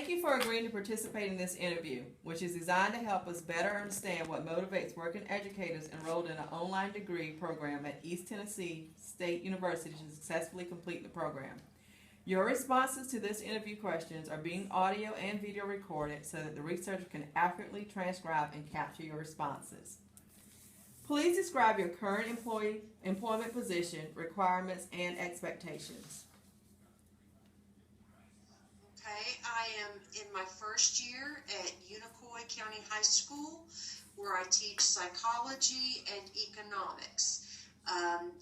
Thank you for agreeing to participate in this interview, which is designed to help us better understand what motivates working educators enrolled in an online degree program at East Tennessee State University to successfully complete the program. Your responses to this interview questions are being audio and video recorded so that the researcher can accurately transcribe and capture your responses. Please describe your current employment position, requirements, and expectations. Okay, I am in my first year at Unicoi County High School, where I teach psychology and economics.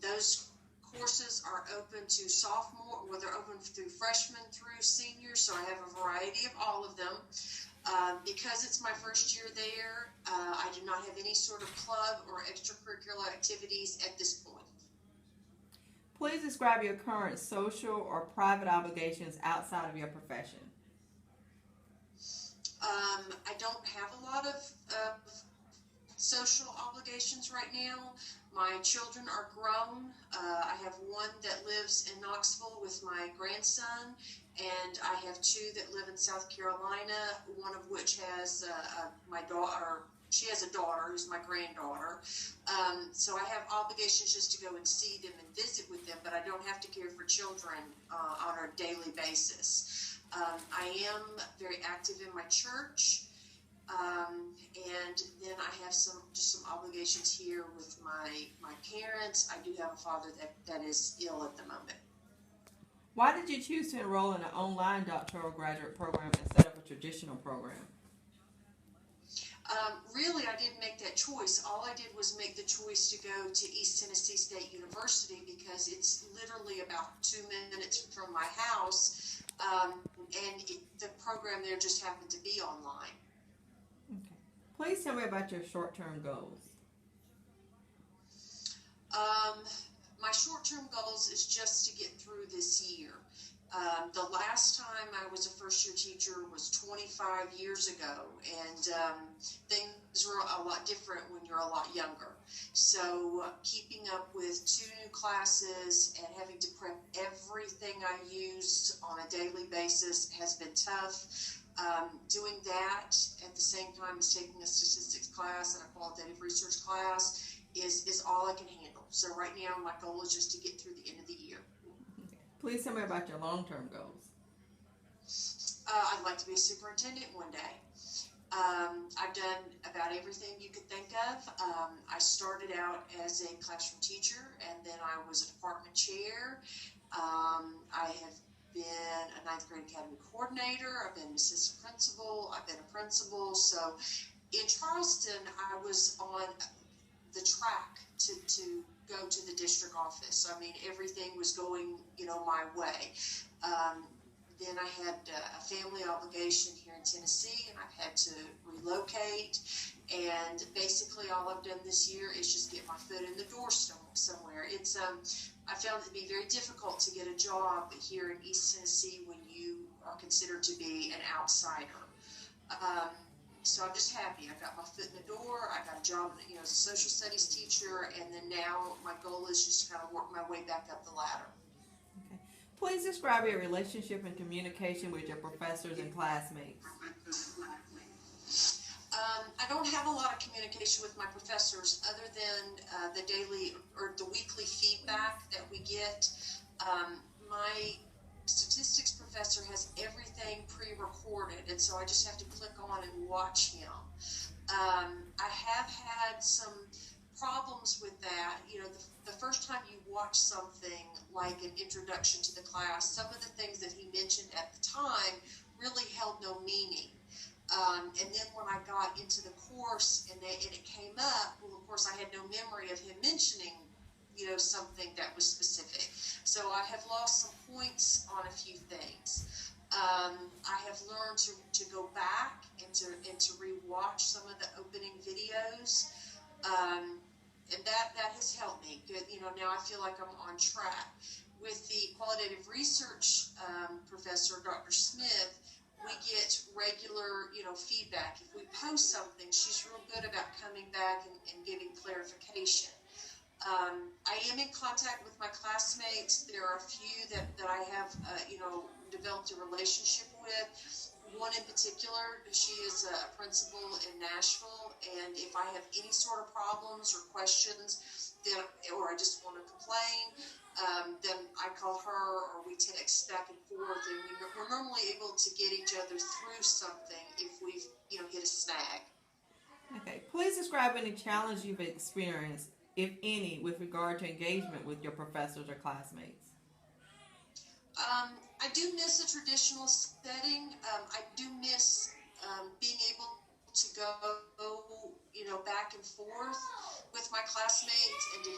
Those courses are open to sophomore, well, they're open through freshmen through seniors, so I have a variety of all of them. Because it's my first year there, I do not have any sort of club or extracurricular activities at this point. Please describe your current social or private obligations outside of your profession. I don't have a lot of social obligations right now. My children are grown. I have one that lives in Knoxville with my grandson, and I have two that live in South Carolina, one of which has my daughter. She has a daughter who's my granddaughter. So I have obligations just to go and see them and visit with them, but I don't have to care for children on a daily basis. I am very active in my church. And then I have some obligations here with my parents. I do have a father that is ill at the moment. Why did you choose to enroll in an online doctoral graduate program instead of a traditional program? Really, I didn't make that choice. All I did was make the choice to go to East Tennessee State University because it's literally about 2 minutes from my house, and the program there just happened to be online. Okay. Please tell me about your short-term goals. My short-term goals is just to get through this year. The last time I was a first-year teacher was 25 years ago, and things were a lot different when you're a lot younger. So keeping up with 2 new classes and having to prep everything I use on a daily basis has been tough. Doing that at the same time as taking a statistics class and a qualitative research class is all I can handle. So right now my goal is just to get through the end of the year. Please tell me about your long-term goals. I'd like to be a superintendent one day. I've done about everything you could think of. I started out as a classroom teacher, and then I was a department chair. I have been a 9th grade academy coordinator. I've been an assistant principal. I've been a principal. So in Charleston, I was on the track to go to the district office. I mean, everything was going, my way. Then I had a family obligation here in Tennessee, and I've had to relocate. And basically, all I've done this year is just get my foot in the door somewhere. It's I found it to be very difficult to get a job here in East Tennessee when you are considered to be an outsider. So I'm just happy. I got my foot in the door. I got a job, as a social studies teacher, and then now my goal is just to kind of work my way back up the ladder. Okay. Please describe your relationship and communication with your professors and classmates. I don't have a lot of communication with my professors other than the daily or the weekly feedback that we get. My statistics professor has everything pre-recorded, and so I just have to click on and watch him. I have had some problems with that. The first time you watch something like an introduction to the class, some of the things that he mentioned at the time really held no meaning. And then when I got into the course and it came up, well, of course, I had no memory of him mentioning something that was specific. So I have lost some points on a few things. I have learned to go back and to rewatch some of the opening videos. And that has helped me. Good, now I feel like I'm on track. With the qualitative research professor, Dr. Smith, we get regular, feedback. If we post something, she's real good about coming back and giving clarification. I am in contact with my classmates. There are a few that I have, developed a relationship with. One in particular, she is a principal in Nashville, and if I have any sort of problems or questions, then, or I just want to complain, then I call her or we text back and forth, and we're normally able to get each other through something if we've, hit a snag. Okay, please describe any challenge you've experienced, if any, with regard to engagement with your professors or classmates. I do miss a traditional setting. I do miss being able to go, back and forth with my classmates and to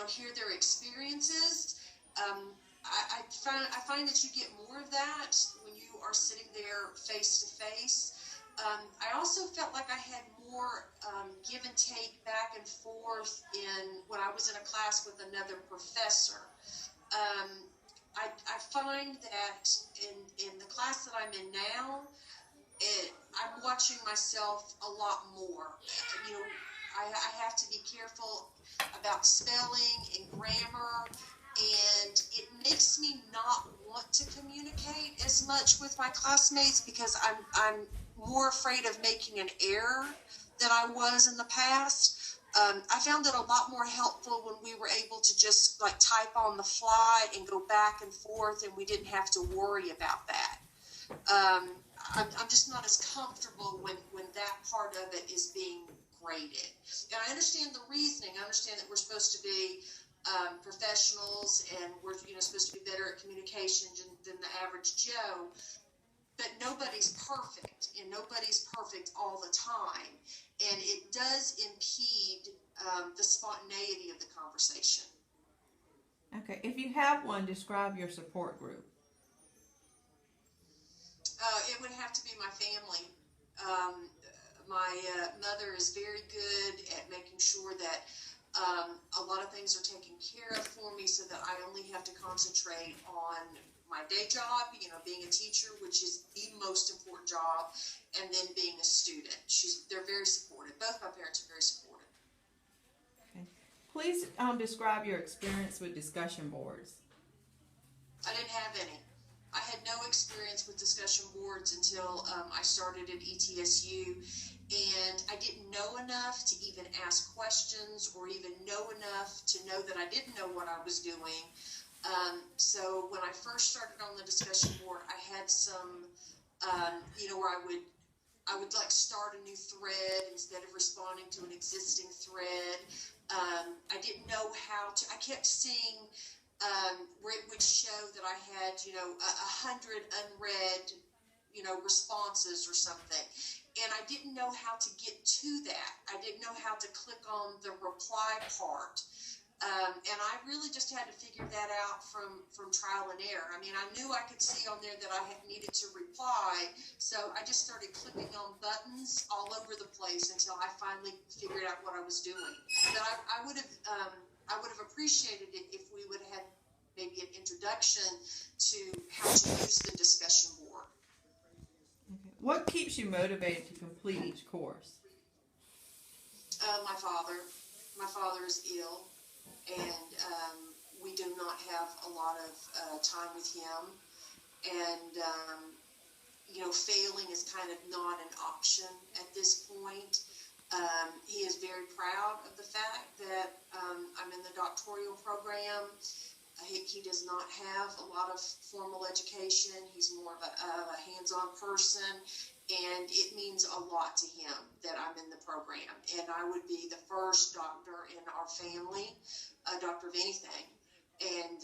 hear their experiences. I find that you get more of that when you are sitting there face to face. I also felt like I had more give and take back and forth when I was in a class with another professor. I find that in the class that I'm in now, I'm watching myself a lot more. I have to be careful about spelling and grammar, and it makes me not want to communicate as much with my classmates because I'm more afraid of making an error than I was in the past. I found it a lot more helpful when we were able to just type on the fly and go back and forth, and we didn't have to worry about that. I'm just not as comfortable when that part of it is being graded. And I understand the reasoning. I understand that we're supposed to be professionals, and we're supposed to be better at communication than the average Joe. But nobody's perfect, and nobody's perfect all the time. And it does impede the spontaneity of the conversation. Okay, if you have one, describe your support group. It would have to be my family. My mother is very good at making sure that a lot of things are taken care of for me so that I only have to concentrate on my day job, being a teacher, which is the most important job, and then being a student. They're very supportive. Both my parents are very supportive. Okay. Please describe your experience with discussion boards. I didn't have any. I had no experience with discussion boards until I started at ETSU, and I didn't know enough to even ask questions or even know enough to know that I didn't know what I was doing. So when I first started on the discussion board, I had some, where I would start a new thread instead of responding to an existing thread. I didn't know how to. I kept seeing where it would show that I had, 100 unread, responses or something. And I didn't know how to get to that. I didn't know how to click on the reply part. And I really just had to figure that out from trial and error. I mean, I knew I could see on there that I had needed to reply, so I just started clicking on buttons all over the place until I finally figured out what I was doing. But I would have appreciated it if we would have had maybe an introduction to how to use the discussion board. Okay. What keeps you motivated to complete each course? My father. My father is ill, and we do not have a lot of time with him. And, failing is kind of not an option at this point. He is very proud of the fact that I'm in the doctoral program. He does not have a lot of formal education. He's more of a hands-on person, and it means a lot to him that I'm in the program. And I would be the first doctor in our family, a doctor of anything. And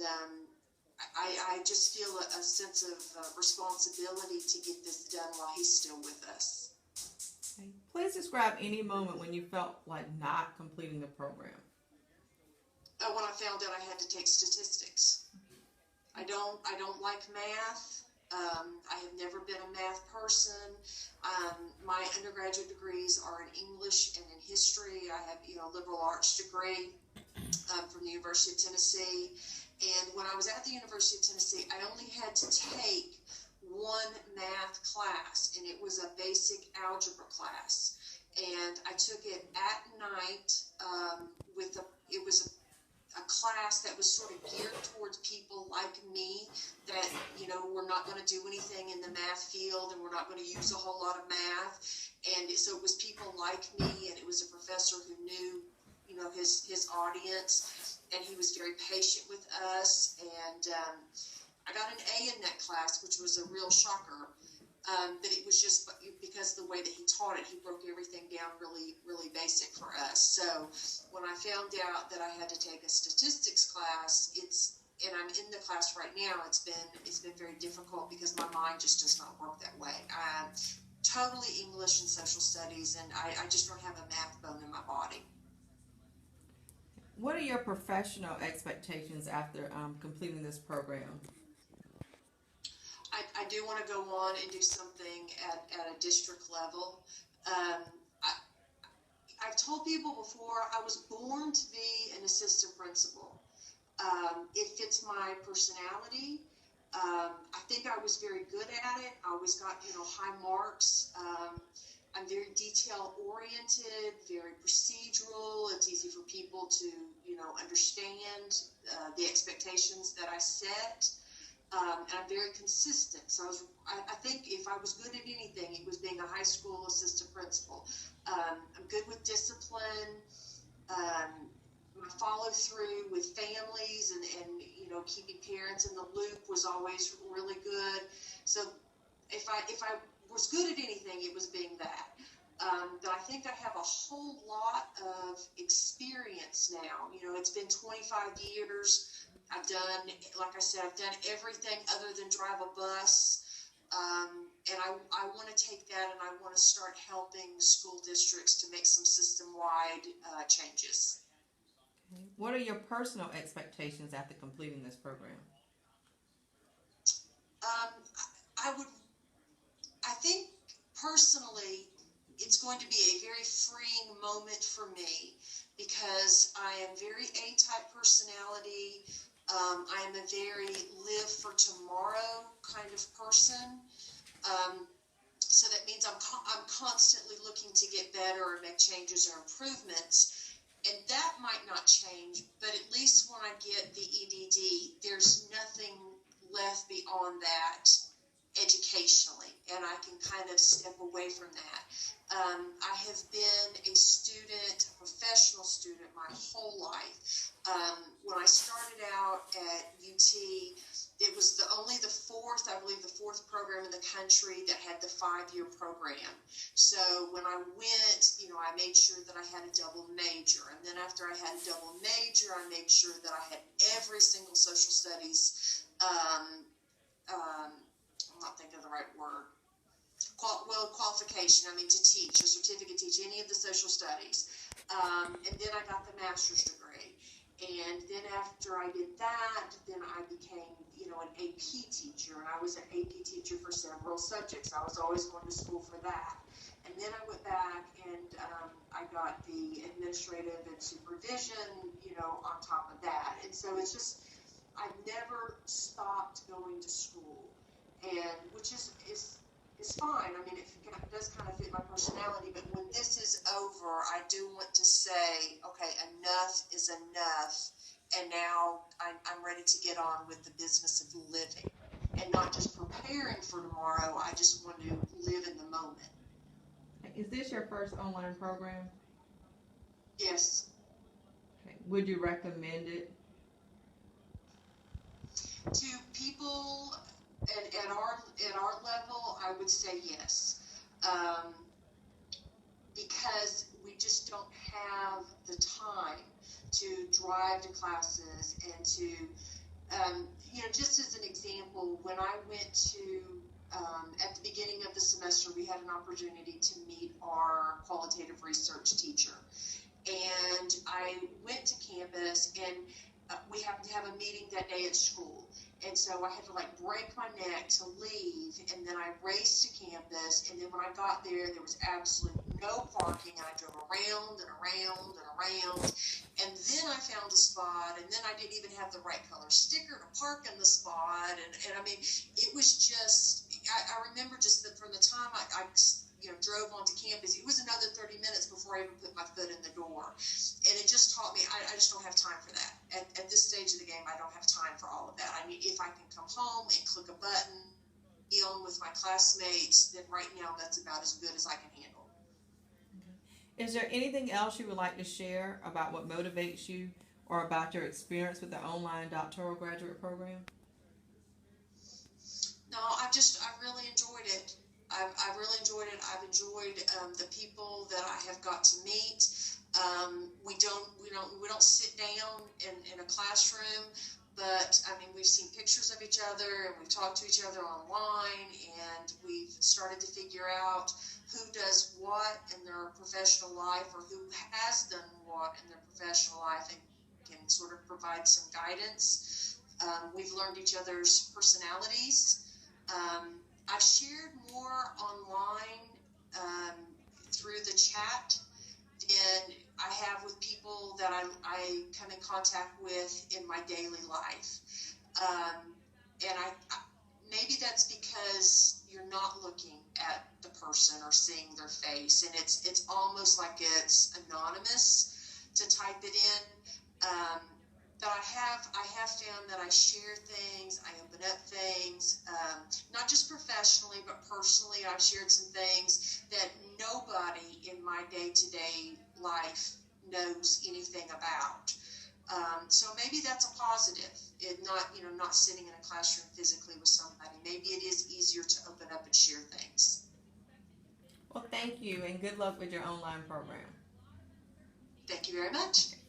I just feel a sense of responsibility to get this done while he's still with us. Okay. Please describe any moment when you felt like not completing the program. When I found out I had to take statistics. I don't like math. I have never been a math person. My undergraduate degrees are in English and in history. I have a liberal arts degree from the University of Tennessee. And when I was at the University of Tennessee, I only had to take one math class, and it was a basic algebra class. And I took it at night it was a class that was sort of geared towards people like me that, you know, we're not going to do anything in the math field and we're not going to use a whole lot of math. And so it was people like me, and it was a professor who knew, you know, his audience, and he was very patient with us. And I got an A in that class, which was a real shocker. But it was just because of the way that he taught it, he broke everything down really, really basic for us. So when I found out that I had to take a statistics class, and I'm in the class right now, it's been very difficult because my mind just does not work that way. Totally English and social studies, and I just don't have a math bone in my body. What are your professional expectations after completing this program? I do want to go on and do something at a district level. I've told people before, I was born to be an assistant principal. It fits my personality. I think I was very good at it. I always got, you know, high marks. I'm very detail oriented, very procedural. It's easy for people to, you know, understand the expectations that I set. And I'm very consistent. So I think if I was good at anything, it was being a high school assistant principal. I'm good with discipline. My follow through with families and you know, keeping parents in the loop was always really good. So if I was good at anything, it was being that. But I think I have a whole lot of experience now. You know, it's been 25 years. I've done, like I said, I've done everything other than drive a bus. And I want to take that and I want to start helping school districts to make some system-wide changes. What are your personal expectations after completing this program? I think personally, it's going to be a very freeing moment for me because I am very A-type personality. I am a very live for tomorrow kind of person. So that means I'm constantly looking to get better or make changes or improvements. And that might not change, but at least when I get the EDD, there's nothing left beyond that educationally, and I can kind of step away from that. I have been a student, a professional student, my whole life. When I started out at UT, it was the fourth program in the country that had the 5-year program. So when I went, you know, I made sure that I had a double major. And then after I had a double major, I made sure that I had every single social studies, I'm not thinking of the right word, qualification, to teach, a certificate to teach any of the social studies. And then I got the master's degree. And then after I did that, then I became, you know, an AP teacher. And I was an AP teacher for several subjects. I was always going to school for that. And then I went back and I got the administrative and supervision, you know, on top of that. And so it's just, I've never stopped going to school. And which is fine. I mean, it does kind of fit my personality, but when this is over, I do want to say, okay, enough is enough, and now I'm ready to get on with the business of living, and not just preparing for tomorrow. I just want to live in the moment. Is this your first online program? Yes. Okay. Would you recommend it? To people at our level, I would say yes, because we just don't have the time to drive to classes and to, you know, just as an example, when I went to, at the beginning of the semester, we had an opportunity to meet our qualitative research teacher, and I went to campus and we happened to have a meeting that day at school. And so I had to break my neck to leave, and then I raced to campus, and then when I got there was absolutely no parking, and I drove around and around and around, and then I found a spot, and then I didn't even have the right color sticker to park in the spot, and I mean, it was just, I remember just that from the time I drove onto campus, it was another 30 minutes before I even put my foot in the door. And it just taught me, I just don't have time for that. At this stage of the game, I don't have time for all of that. I mean, if I can come home and click a button, be on with my classmates, then right now that's about as good as I can handle. Is there anything else you would like to share about what motivates you or about your experience with the online doctoral graduate program? No, I really enjoyed it. I've really enjoyed it. I've enjoyed the people that I have got to meet. We don't sit down in a classroom, but I mean, we've seen pictures of each other and we've talked to each other online, and we've started to figure out who does what in their professional life, or who has done what in their professional life, and can sort of provide some guidance. We've learned each other's personalities. I've shared more online through the chat than I have with people that I come in contact with in my daily life. And I maybe that's because you're not looking at the person or seeing their face, and it's almost like it's anonymous to type it in. But I have found that I share things, I open up things, not just professionally, but personally. I've shared some things that nobody in my day-to-day life knows anything about. So maybe that's a positive. Not sitting in a classroom physically with somebody. Maybe it is easier to open up and share things. Well, thank you, and good luck with your online program. Thank you very much. Okay.